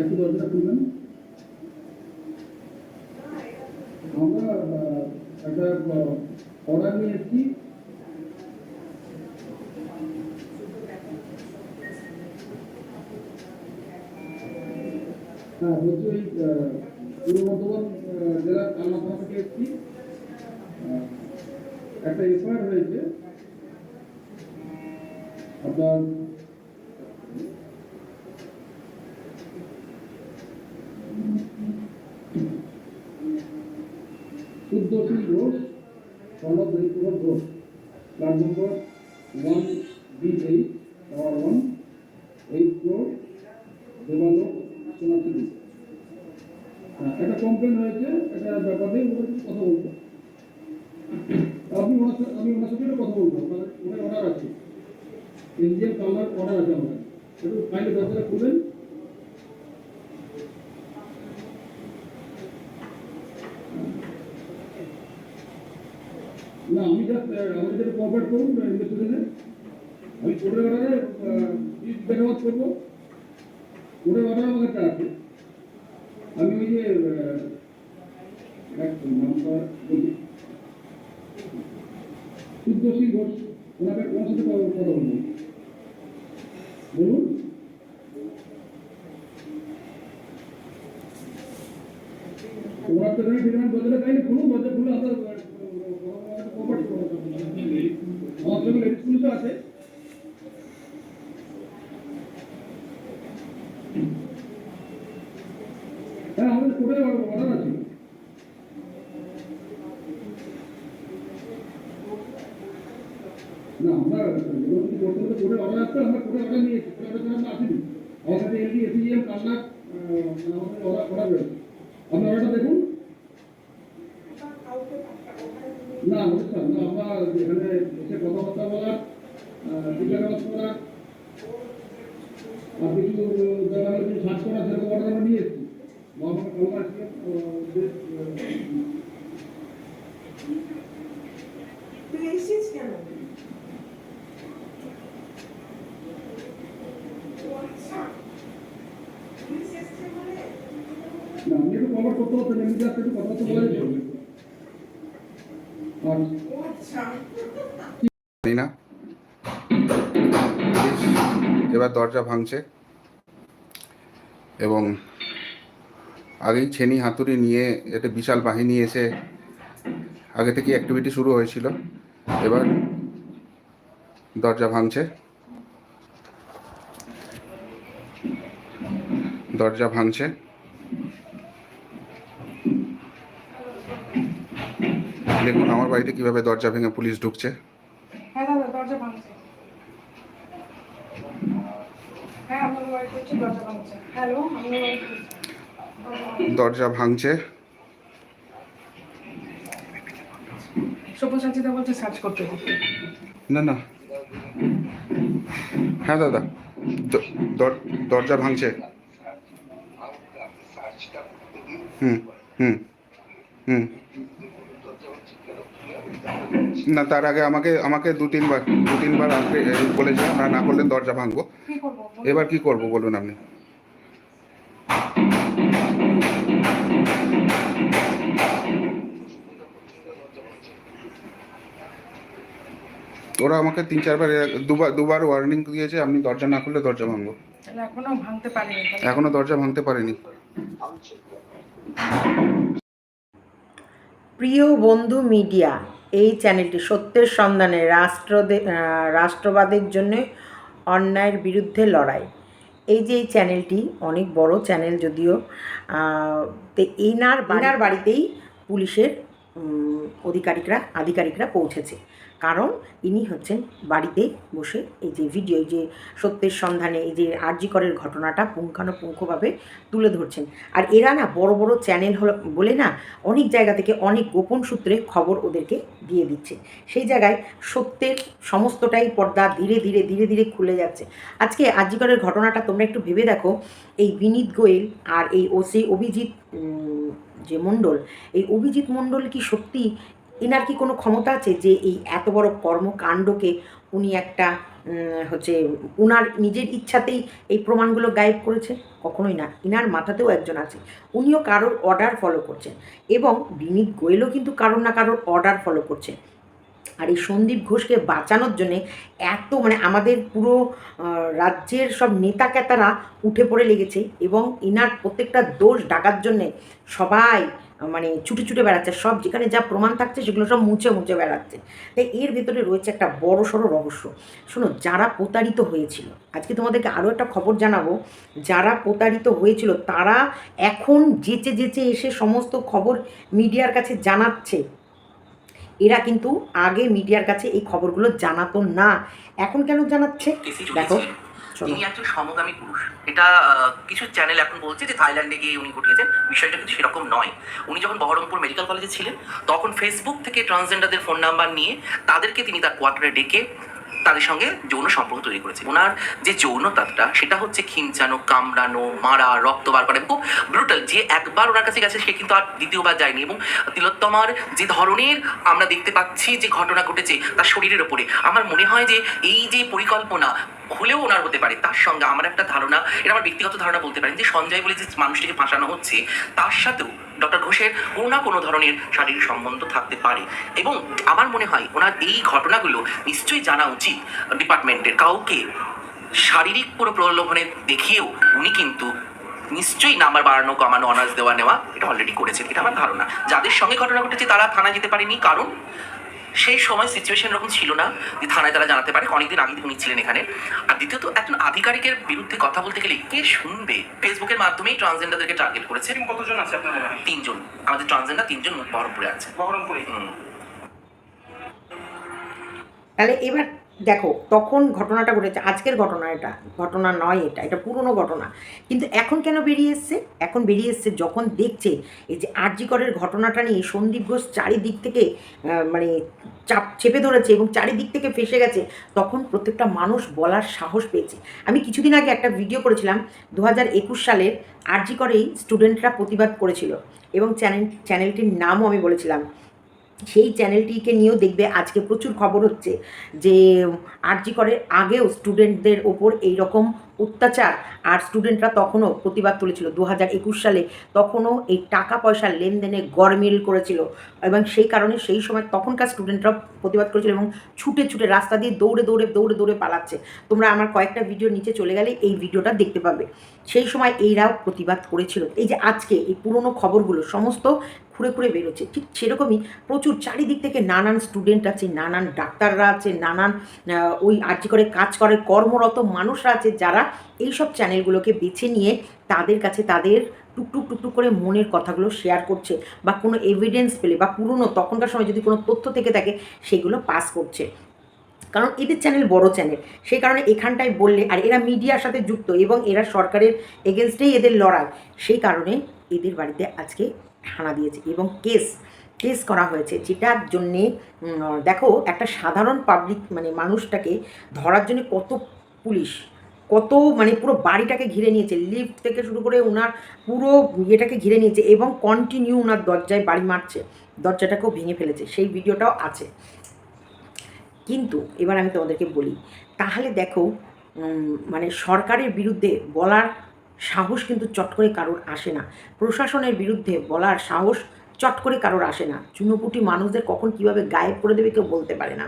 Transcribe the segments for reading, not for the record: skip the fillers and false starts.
একটু দরজা খুলবেন। আমরা একটা অর্ডার নিয়ে এসেছি। হ্যাঁ বলছি ওই পূর্ব বর্ধমান জেলার কালনা থেকে এসেছি। একটা এফআইআর হয়েছে আপনার শুদ্ধশীল ঘোষ, সনদ Rituparna Ghosh, flat number 1B8 tower 1, 8 floor, Debalok, Sonachuri. একটা কমপ্লেন হয়েছে, একটা ব্যাপারে কথা বলবো। আমি ওনার সাথে কথা বলবো। ওনার অর্ডার আছে, ইন্ডিয়ান কালার অর্ডার আছে আমার। একটু ফাইলে দরজাটা খুলবেন। না আমি জাস্ট আমাদের যেটা কোঅপারেট করুন ইনভেস্টিগেশনে, আমি কোর্টের অর্ডারে বেরোবাদ করবো। কোর্টের অর্ডার আমার কাছে আছে। আমি ওই যে নামটা বলি শুদ্ধশীল ঘোষ, ওনাকে ওনার সাথে কথা বলবো। বলুন। ওনার তো ট্রিটমেন্ট দরজাটা পাইনি, খুলুন দরজা খুলে আপনার কোঅপারেট করবো। আমার সঙ্গে লেডিস পুলিশও আছে। হ্যাঁ আমাদের কোর্টের অর্ডার আছে। না আমরা কোর্টের অর্ডার আসতে আমরা কোর্টের অর্ডার নিয়েছি, কোর্টের অর্ডার আমরা আসিনি। আমার কাছে এলডি এসিএম কান্না আমাদের অর্ডার রয়েছে। আপনি অর্ডারটা দেখুন। না বুঝলাম না, আমরা এখানে এসে কথাবার্তা বলার জিজ্ঞাসাবাদ করা আর কিছু জায়গায় কিছু সার্চ করা সেরকম অর্ডার আমরা নিয়ে এসেছি। আমাকে কল করেছিলেন তুই এসেছিস কেন? না আপনি একটু কভার করতে পারতেন, এমনি জাস্ট একটু কথাবার্তা বলা যেত। আর জানি না, এবার দরজা ভাঙছে এবং আগেই ছেনি হাতুড়ি নিয়ে একটা বিশাল বাহিনী এসে আগে থেকে অ্যাক্টিভিটি শুরু হয়েছিল। এবার দরজা ভাঙছে, দরজা ভাঙছে। দেখুন আমার বাড়িতে কিভাবে দরজা ভেঙে পুলিশ ঢুকছে। হ্যাঁ দাদা, দরজা ভাঙছে। হ্যাঁ আমার বাড়িতে হচ্ছে দরজা ভাঙছে। হ্যালো, আমার বাড়িতে দরজা ভাঙছে। সব্যসাচীদা বলছে সার্চ করতে দিতে। না না, হ্যাঁ দাদা, দরজা ভাঙছে। হুম হুম হুম না, তার আগে আমাকে দু তিনবার আসবে বলেছে, না করলে দরজা ভাঙবো। কি করবো? এবার কি করব বলুন আপনি? ওরা আমাকে 3-4বার দুবার ওয়ার্নিং দিয়েছে, আপনি দরজা না খুললে দরজা ভাঙবো। তাহলে এখনো ভাঙতে পারিনি। এখনো দরজা ভাঙতে পারেনি। প্রিয় বন্ধু মিডিয়া, এই চ্যানেলটি সত্যের সন্ধানে রাষ্ট্রবাদের জন্য অন্যায়ের বিরুদ্ধে লড়াই। এই যে এই চ্যানেলটি অনেক বড় চ্যানেল যদিও, তো এনার বাড়িতেই পুলিশের আধিকারিকরা পৌঁছেছে। কারণ ইনি হচ্ছেন বাড়িতে বসে এই যে ভিডিও, এই যে সত্যের সন্ধানে এই যে আরজি করের ঘটনাটা পুঙ্খানুপুঙ্খভাবে তুলে ধরছেন। আর এরা না বড় বড় চ্যানেল বলে না অনেক জায়গা থেকে অনেক গোপন সূত্রে খবর ওদেরকে দিয়ে দিচ্ছে। সেই জায়গায় সত্যের সমস্তটাই পর্দা ধীরে ধীরে খুলে যাচ্ছে। আজকে আরজি করের ঘটনাটা তোমরা একটু ভেবে দেখো, এই বিনীত গোয়েল আর এই ওসি অভিজিৎ যে মণ্ডল, এই অভিজিৎ মণ্ডল কি সত্যি এনার কি কোনো ক্ষমতা আছে যে এই এত বড় কর্মকাণ্ডকে উনি একটা উনার নিজের ইচ্ছাতেই এই প্রমাণগুলো গায়েব করেছে? কখনোই না। ইনার মাথাতেও একজন আছে, উনিও কারোর অর্ডার ফলো করছেন, এবং বিনীত গোয়েলও কিন্তু কারোর না কারোর অর্ডার ফলো করছে। আর এই সন্দীপ ঘোষকে বাঁচানোর জন্যে এত আমাদের পুরো রাজ্যের সব নেতাকেতারা উঠে পড়ে লেগেছে, এবং ইনার প্রত্যেকটা দোষ ঢাকার জন্যে সবাই ছুটে বেড়াচ্ছে। সব যেখানে যা প্রমাণ থাকছে সেগুলো সব মুছে বেড়াচ্ছে। তাই এর ভেতরে রয়েছে একটা বড়সড় রহস্য। শোনো, যারা প্রতারিত হয়েছিল, আজকে তোমাদেরকে আরও একটা খবর জানাবো, যারা প্রতারিত হয়েছিল তারা এখন যেচে এসে সমস্ত খবর মিডিয়ার কাছে জানাচ্ছে। এরা কিন্তু আগে মিডিয়ার কাছে এই খবরগুলো জানাতো না, এখন কেন জানাচ্ছে দেখো। তিনি একজন সমগামী পুরুষ। এটা কিছু চ্যানেল এখন বলছে যে থাইল্যান্ডে গিয়ে উনি ঘটিয়েছেন, বিষয়টা কিন্তু সেরকম নয়। উনি যখন বহরমপুর মেডিকেল কলেজে ছিলেন তখন ফেসবুক থেকে ট্রান্সজেন্ডারদের ফোন নাম্বার নিয়ে তাদেরকে তিনি তার কোয়ার্টারে ডেকে তাদের সঙ্গে যৌন সম্পর্ক তৈরি করেছে। ওনার যে যৌনতাটা সেটা হচ্ছে খিঞ্চানো, কামড়ানো, মারা, রক্ত বার করা, খুব ব্রুটাল। যে একবার ওনার কাছে গেছে সে কিন্তু আর দ্বিতীয়বার যায়নি। এবং তিলোত্তমার যে ধরনের আমরা দেখতে পাচ্ছি যে ঘটনা ঘটেছে তার শরীরের ওপরে, আমার মনে হয় যে এই যে পরিকল্পনা হলেও ওনার হতে পারে। তার সঙ্গে আমার একটা ধারণা, এটা আমার ব্যক্তিগত ধারণা বলতে পারেন, যে সঞ্জয় বলে যে মানুষটিকে ফাঁসানো হচ্ছে তার সাথেও ডক্টর ঘোষের কোনো না কোনো ধরনের শারীরিক সম্বন্ধ থাকতে পারে। এবং আমার মনে হয় ওনার এই ঘটনাগুলো নিশ্চয়ই জানা উচিত ডিপার্টমেন্টের। কাউকে শারীরিক পুরো প্রলোভনে দেখিয়েও উনি কিন্তু নিশ্চয়ই নাম্বার বাড়ানো, কমানো, অনার্স দেওয়া নেওয়া এটা অলরেডি করেছেন, এটা আমার ধারণা। যাদের সঙ্গে ঘটনা ঘটেছে তারা থানায় যেতে পারেনি, কারণ সেই সময় সিচুয়েশন এরকম ছিল না যে থানায় তারা জানাতে পারে। অনেকদিন আগে উনি ছিলেন এখানে। আর দ্বিতীয়ত, একজন আধিকারিকের বিরুদ্ধে কথা বলতে গেলে কে শুনবে? ফেসবুকের মাধ্যমেই ট্রান্সজেন্ডারদেরকে টার্গেট করেছে। কতজন আছে আপনার মনে হয়? 3 জন। আমাদের ট্রান্সজেন্ডার 3 জন বহরমপুরে আছে। বহরমপুরে? তাহলে এবার দেখো তখন ঘটনাটা ঘটেছে, আজকের ঘটনা, এটা ঘটনা নয়, এটা পুরনো ঘটনা। কিন্তু এখন কেন বেরিয়ে এসছে? এখন বেরিয়ে এসছে যখন দেখছে এই যে আর.জি. করের ঘটনাটা নিয়ে সন্দীপ ঘোষ চারিদিক থেকে মানে চেপে ধরেছে এবং চারিদিক থেকে ফেসে গেছে, তখন প্রত্যেকটা মানুষ বলার সাহস পেয়েছে। আমি কিছুদিন আগে একটা ভিডিও করেছিলাম 2021 সালের আর.জি. করেই স্টুডেন্টরা প্রতিবাদ করেছিল এবং চ্যানেলটির নামও আমি বলেছিলাম। সেই চ্যানেলটিকে নিয়েও দেখবে আজকে প্রচুর খবর হচ্ছে যে আর.জি. করের আগেও স্টুডেন্টদের ওপর এই রকম অত্যাচার, আর স্টুডেন্টরা তখনও প্রতিবাদ তুলেছিল 2021 সালে, তখনও এই টাকা পয়সার লেনদেনে গড়মিল করেছিল এবং সেই কারণে সেই সময় তখনকার স্টুডেন্টরা প্রতিবাদ করেছিল এবং ছুটে ছুটে রাস্তা দিয়ে দৌড়ে পালাচ্ছে। তোমরা আমার কয়েকটা ভিডিও নিচে চলে গেলে এই ভিডিওটা দেখতে পাবে। সেই সময় এইরাও প্রতিবাদ করেছিল। এই যে আজকে এই পুরনো খবরগুলো সমস্ত খুঁড়ে বেরোচ্ছে, ঠিক সেরকমই প্রচুর চারিদিক থেকে নানান স্টুডেন্ট আছে, নানান ডাক্তাররা আছে, নানান ওই আর.জি. করে কাজ করে কর্মরত মানুষরা আছে, যারা এইসব চ্যানেলগুলোকে বেছে নিয়ে তাদের কাছে তাদের টুকটুক করে মনের কথাগুলো শেয়ার করছে, বা কোনো এভিডেন্স পেলে বা পুরনো তখনকার সময় যদি কোনো তথ্য থেকে থাকে সেগুলো পাস করছে। কারণ এদের চ্যানেল বড় চ্যানেল, সেই কারণে এখানটায় বললে, আর এরা মিডিয়ার সাথে যুক্ত এবং এরা সরকারের এগেনস্টেই এদের লড়াই, সেই কারণে এদের বাড়িতে আজকে হানা দিয়েছে এবং কেস করা হয়েছে, যেটার জন্যে দেখো একটা সাধারণ পাবলিক মানে মানুষটাকে ধরার জন্য কত পুলিশ, কত মানে পুরো বাড়িটাকে ঘিরে নিয়েছে, লিফট থেকে শুরু করে ওনার পুরো ইয়েটাকে ঘিরে নিয়েছে এবং কন্টিনিউ ওনার দরজায় বাড়ি মারছে, দরজাটাকেও ভেঙে ফেলেছে, সেই ভিডিওটাও আছে। কিন্তু এবার আমি তোমাদেরকে বলি, তাহলে দেখো মানে সরকারের বিরুদ্ধে বলার সাহস কিন্তু চট করে কারোর আসে না, প্রশাসনের বিরুদ্ধে বলার সাহস চট করে কারোর আসে না। চুনোপুটি মানুষদের কখন কীভাবে গায়েব করে দেবে কেউ বলতে পারে না।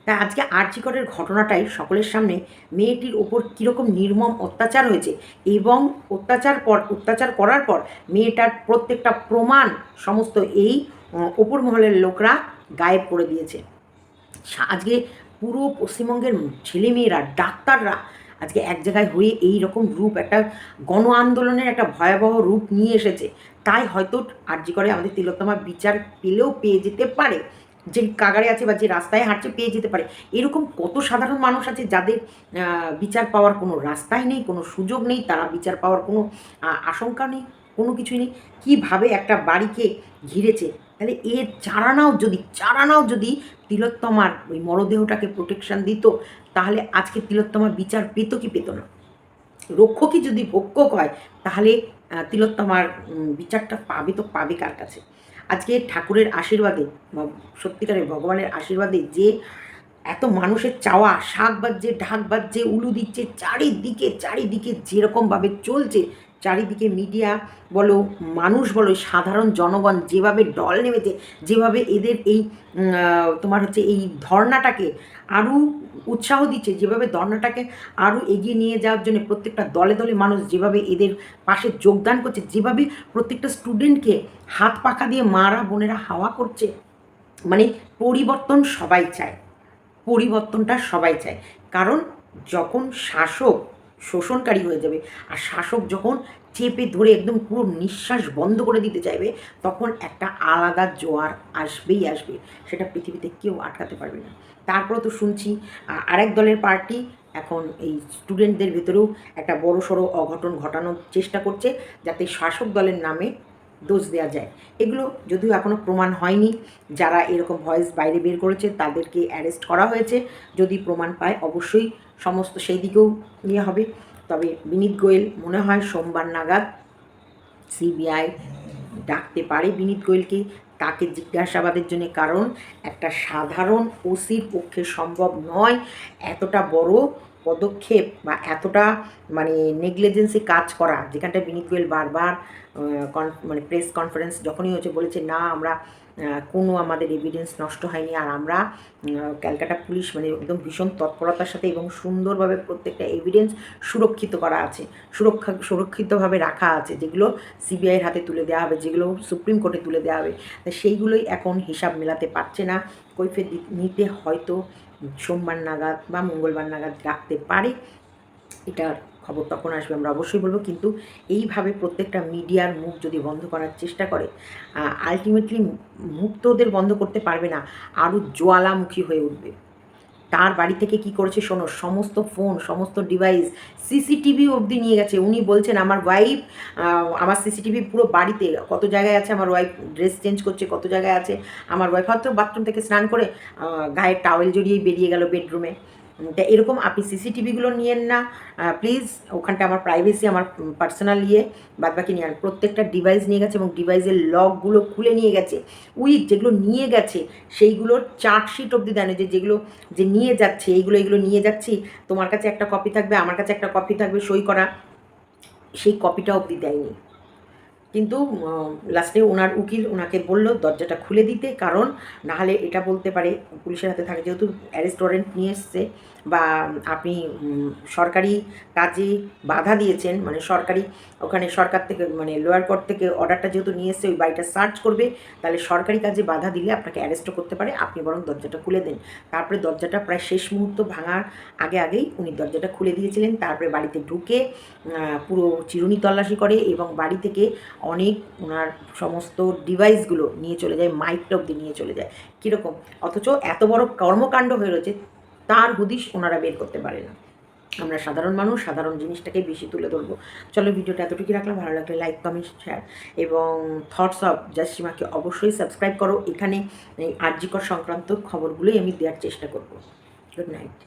তাই আজকে আর.জি. করের ঘটনাটাই সকলের সামনে মেয়েটির ওপর কীরকম নির্মম অত্যাচার হয়েছে এবং অত্যাচার করার পর মেয়েটার প্রত্যেকটা প্রমাণ সমস্ত এই ওপর মহলের লোকরা গায়েব করে দিয়েছে। আজকে পুরো পশ্চিমবঙ্গের ছেলেমেয়েরা, ডাক্তাররা আজকে এক জায়গায় হয়ে এই রকম রূপ, একটা গণ আন্দোলনের একটা ভয়াবহ রূপ নিয়ে এসেছে। তাই হয়তো আর.জি. করে আমাদের তিলোত্তমা বিচার পেলেও পেয়ে যেতে পারে, যে কাগারে আছে বা যে রাস্তায় হাঁটছে পেয়ে যেতে পারে। এরকম কত সাধারণ মানুষ আছে যাদের বিচার পাওয়ার কোনো রাস্তাই নেই, কোনো সুযোগ নেই, তারা বিচার পাওয়ার কোনো আশঙ্কা নেই, কোনো কিছুই নেই। কীভাবে একটা বাড়িকে ঘিরেছে, তাহলে এর চারানাও যদি তিলোত্তমার ওই মরদেহটাকে প্রোটেকশন দিত, তাহলে আজকে তিলোত্তমা বিচার পেত কি পেত না। রক্ষকই যদি ভক্ষক হয়, তাহলে তিলোত্তমার বিচারটা পাবে কার কাছে? আজকে ঠাকুরের আশীর্বাদে বা সত্যিকারের ভগবানের আশীর্বাদে যে এত মানুষের চাওয়া, শাক বাজছে, ঢাক বাজছে, উলু দিচ্ছে, চারিদিকে যেরকমভাবে চলছে, চারিদিকে মিডিয়া বলো, মানুষ বলো, সাধারণ জনগণ যেভাবে ডল নেমেছে, যেভাবে এদের এই তোমার হচ্ছে এই ধর্নাটাকে আরও উৎসাহ দিচ্ছে, যেভাবে ধর্নাটাকে আরও এগিয়ে নিয়ে যাওয়ার জন্য প্রত্যেকটা দলে দলে মানুষ যেভাবে এদের পাশে যোগদান করছে, যেভাবে প্রত্যেকটা স্টুডেন্টকে হাত পাখা দিয়ে মারা বোনেরা হাওয়া করছে, মানে পরিবর্তনটা সবাই চায়। কারণ যখন শাসক শোষণকারী হয়ে যাবে আর শাসক যখন চেপে ধরে একদম পুরো নিঃশ্বাস বন্ধ করে দিতে চাইবে, তখন একটা আলাদা জোয়ার আসবে, সেটা পৃথিবীতে কেউ আটকাতে পারবে না। তারপর তো শুনছি আরেক দলের পার্টি এখন এই স্টুডেন্টদের ভেতরেও একটা বড়সড় অঘটন ঘটানোর চেষ্টা করছে, যাতে শাসক দলের নামে দোষ দেওয়া যায়। এগুলো যদিও এখনও প্রমাণ হয়নি, যারা এরকম ভয়েস বাইরে বের করেছে তাদেরকে অ্যারেস্ট করা হয়েছে, যদি প্রমাণ পায় অবশ্যই সমস্ত সেই দিকেও নিয়ে হবে। তবে বিনীত গোয়েল মনে হয় সোমবার নাগাদ সিবিআই ডাকতে পারে বিনীত গোয়েলকে, তাকে জিজ্ঞাসাবাদের জন্য। কারণ একটা সাধারণ ওসির পক্ষে সম্ভব নয় এতটা বড় পদক্ষেপ বা এতটা মানে নেগলিজেন্সি কাজ করা, যেখানটায় বিনীত গোয়েল বারবার মানে প্রেস কনফারেন্স যখনই হয়েছে বলেছে না আমরা কোনো আমাদের এভিডেন্স নষ্ট হয়নি, আর আমরা ক্যালকাটা পুলিশ মানে একদম ভীষণ তৎপরতার সাথে এবং সুন্দরভাবে প্রত্যেকটা এভিডেন্স সুরক্ষিতভাবে রাখা আছে, যেগুলো সিবিআইয়ের হাতে তুলে দেওয়া হবে, যেগুলো সুপ্রিম কোর্টে তুলে দেওয়া হবে। সেইগুলোই এখন হিসাব মেলাতে পারছে না, কৈফিয়ত নিতে হয়তো সোমবার নাগাদ বা মঙ্গলবার নাগাদ ডাকতে পারে। এটার খবর তখন আসবে, আমরা অবশ্যই বলবো। কিন্তু এইভাবে প্রত্যেকটা মিডিয়ার মুখ যদি বন্ধ করার চেষ্টা করে, আলটিমেটলি মুখ তো ওদের বন্ধ করতে পারবে না, আরও জ্বালামুখী হয়ে উঠবে। তার বাড়ি থেকে কি করেছে শোনো, সমস্ত ফোন, সমস্ত ডিভাইস, সিসিটিভি অবধি নিয়ে গেছে। উনি বলছেন আমার ওয়াইফ, আমার সিসিটিভি পুরো বাড়িতে কত জায়গায় আছে, আমার ওয়াইফ ড্রেস চেঞ্জ করছে কত জায়গায় আছে, আমার ওয়াইফ হয়তো বাথরুম থেকে স্নান করে গায়ের টাওয়েল জড়িয়েই বেরিয়ে গেল বেডরুমে। তা এরকম আপনি সিসিটিভিগুলো নিয়েন না প্লিজ, ওখানটা আমার প্রাইভেসি, আমার পার্সোনাল বাদবাকি নিয়ে প্রত্যেকটা ডিভাইস নিয়ে গেছে এবং ডিভাইসের লকগুলো খুলে নিয়ে গেছে। যেগুলো নিয়ে গেছে সেইগুলোর চার্জশিট অবধি দেয় না, যেগুলো যে নিয়ে যাচ্ছে এইগুলো নিয়ে যাচ্ছি, তোমার কাছে একটা কপি থাকবে, আমার কাছে একটা কপি থাকবে সই করা, সেই কপিটা অবধি দেয়নি। কিন্তু লাস্টে ওনার উকিল ওনাকে বলল দরজাটা খুলে দিতে, কারণ নাহলে এটা বলতে পারে পুলিশের হাতে থাকে, যেহেতু অ্যারেস্ট ওয়ারেন্ট নিয়ে এসছে বা আপনি সরকারি কাজে বাধা দিয়েছেন, মানে সরকারি ওখানে সরকার থেকে মানে লোয়ার কোর্ট থেকে অর্ডারটা যেহেতু নিয়ে এসছে ওই বাড়িটা সার্চ করবে, তাহলে সরকারি কাজে বাধা দিলে আপনাকে অ্যারেস্টও করতে পারে। আপনি বরং দরজাটা খুলে দেন। তারপরে দরজাটা প্রায় শেষ মুহূর্ত ভাঙার আগেই উনি দরজাটা খুলে দিয়েছিলেন। তারপরে বাড়িতে ঢুকে পুরো চিরুনি তল্লাশি করে এবং বাড়ি থেকে অনেক ওনার সমস্ত ডিভাইসগুলো নিয়ে চলে যায়, মাইকটা অবধি নিয়ে চলে যায়। কীরকম, অথচ এত বড় কর্মকাণ্ড হয়ে রয়েছে তার হুদিশ ওনারা বের করতে পারে না। আমরা সাধারণ মানুষ, সাধারণ জিনিসটাকে বেশি তুলে ধরবো। চলো ভিডিওটা এতটুকুই রাখলাম, ভালো লাগলে লাইক, কমেন্ট, শেয়ার এবং থটস অফ জাস্টিমাকে অবশ্যই সাবস্ক্রাইব করো। এখানে এই আরজিকর সংক্রান্ত খবরগুলোই আমি দেওয়ার চেষ্টা করব। Good night.